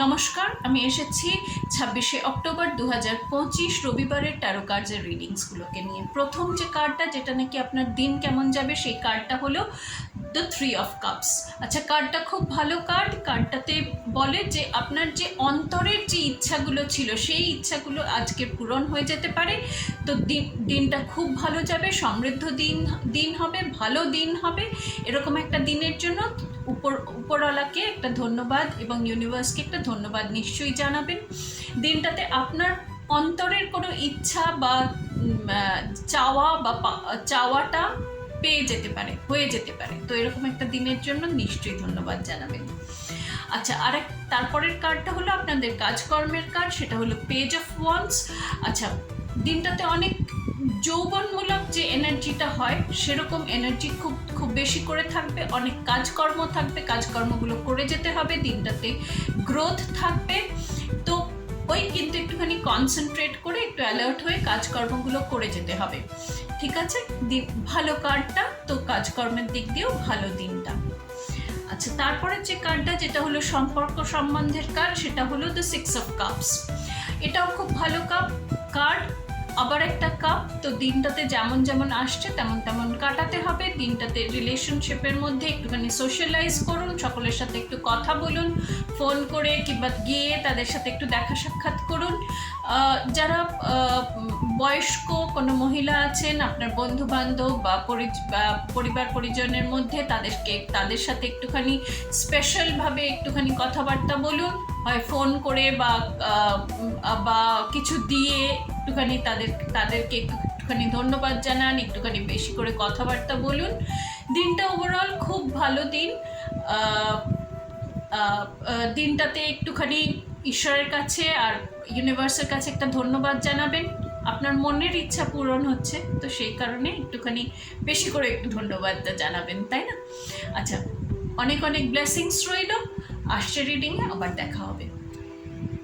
নমস্কার, আমি এসেছি 26শে অক্টোবর 2025 রবিবারের ট্যারো কার্ডসের রিডিংসগুলোকে নিয়ে। প্রথম যে কার্ডটা, যেটা নাকি আপনার দিন কেমন যাবে, সেই কার্ডটা হলো দ্য 3 অফ কাপস। আচ্ছা, কার্ডটা খুব ভালো কার্ড। কার্ডটাতে বলে যে আপনার যে অন্তরের যে ইচ্ছাগুলো ছিল, সেই ইচ্ছাগুলো আজকে পূরণ হয়ে যেতে পারে। তো দিনটা খুব ভালো যাবে, সমৃদ্ধ দিন হবে, ভালো দিন হবে। এরকম একটা দিনের জন্য উপরওয়ালাকে একটা ধন্যবাদ এবং ইউনিভার্সকে একটা ধন্যবাদ নিশ্চয়ই জানাবেন। দিনটাতে আপনার অন্তরের কোনো ইচ্ছা বা চাওয়াটা পেয়ে যেতে পারে, হয়ে যেতে পারে। তো এরকম একটা দিনের জন্য নিশ্চয়ই ধন্যবাদ জানাবেন। আচ্ছা, তারপরের কার্ডটা হলো আপনাদের কাজকর্মের কার্ড, সেটা হলো পেজ অফ ওয়ান্ডস। আচ্ছা, দিনটাতে অনেক যৌবনমূলক যে এনার্জিটা হয়, সেরকম এনার্জি খুব খুব বেশি করে থাকবে। অনেক কাজকর্ম থাকবে, কাজকর্মগুলো করে যেতে হবে। দিনটাতে গ্রোথ থাকবে। তো কিন্তু একটুখানি কনসেন্ট্রেট করে, একটু অ্যালার্ট হয়ে কাজকর্মগুলো করে যেতে হবে। ঠিক আছে, ভালো কার্ডটা। তো কাজকর্মের দিক দিয়েও ভালো দিনটা। আচ্ছা, তারপরে যে কার্ডটা, যেটা হলো সম্পর্ক সম্বন্ধের কার্ড, সেটা হলো দ্য 6 অফ কাপস। এটাও খুব ভালো কার্ড। আবার একটা কাপ। তো দিনটাতে যেমন যেমন আসছে তেমন তেমন কাটাতে হবে। দিনটাতে রিলেশনশিপের মধ্যে একটুখানি সোশ্যালাইজ করুন, সকলের সাথে একটু কথা বলুন, ফোন করে কিংবা গিয়ে তাদের সাথে একটু দেখা সাক্ষাৎ করুন। যারা বয়স্ক কোনো মহিলা আছেন, আপনার বন্ধু বান্ধব বা পরিবার পরিজনের মধ্যে, তাদের সাথে একটুখানি স্পেশালভাবে একটুখানি কথাবার্তা বলুন, হয় ফোন করে বা কিছু দিয়ে একটুখানি তাদেরকে একটুখানি ধন্যবাদ জানান, একটুখানি বেশি করে কথাবার্তা বলুন। দিনটা ওভারঅল খুব ভালো দিন। দিনটাতে একটুখানি ঈশ্বরের কাছে আর ইউনিভার্সের কাছে একটা ধন্যবাদ জানাবেন। আপনার মনের ইচ্ছা পূরণ হচ্ছে, তো সেই কারণে একটুখানি বেশি করে একটু ধন্যবাদটা জানাবেন, তাই না? আচ্ছা, অনেক অনেক ব্লেসিংস রইল। আসছে রিডিংয়ে আবার দেখা হবে।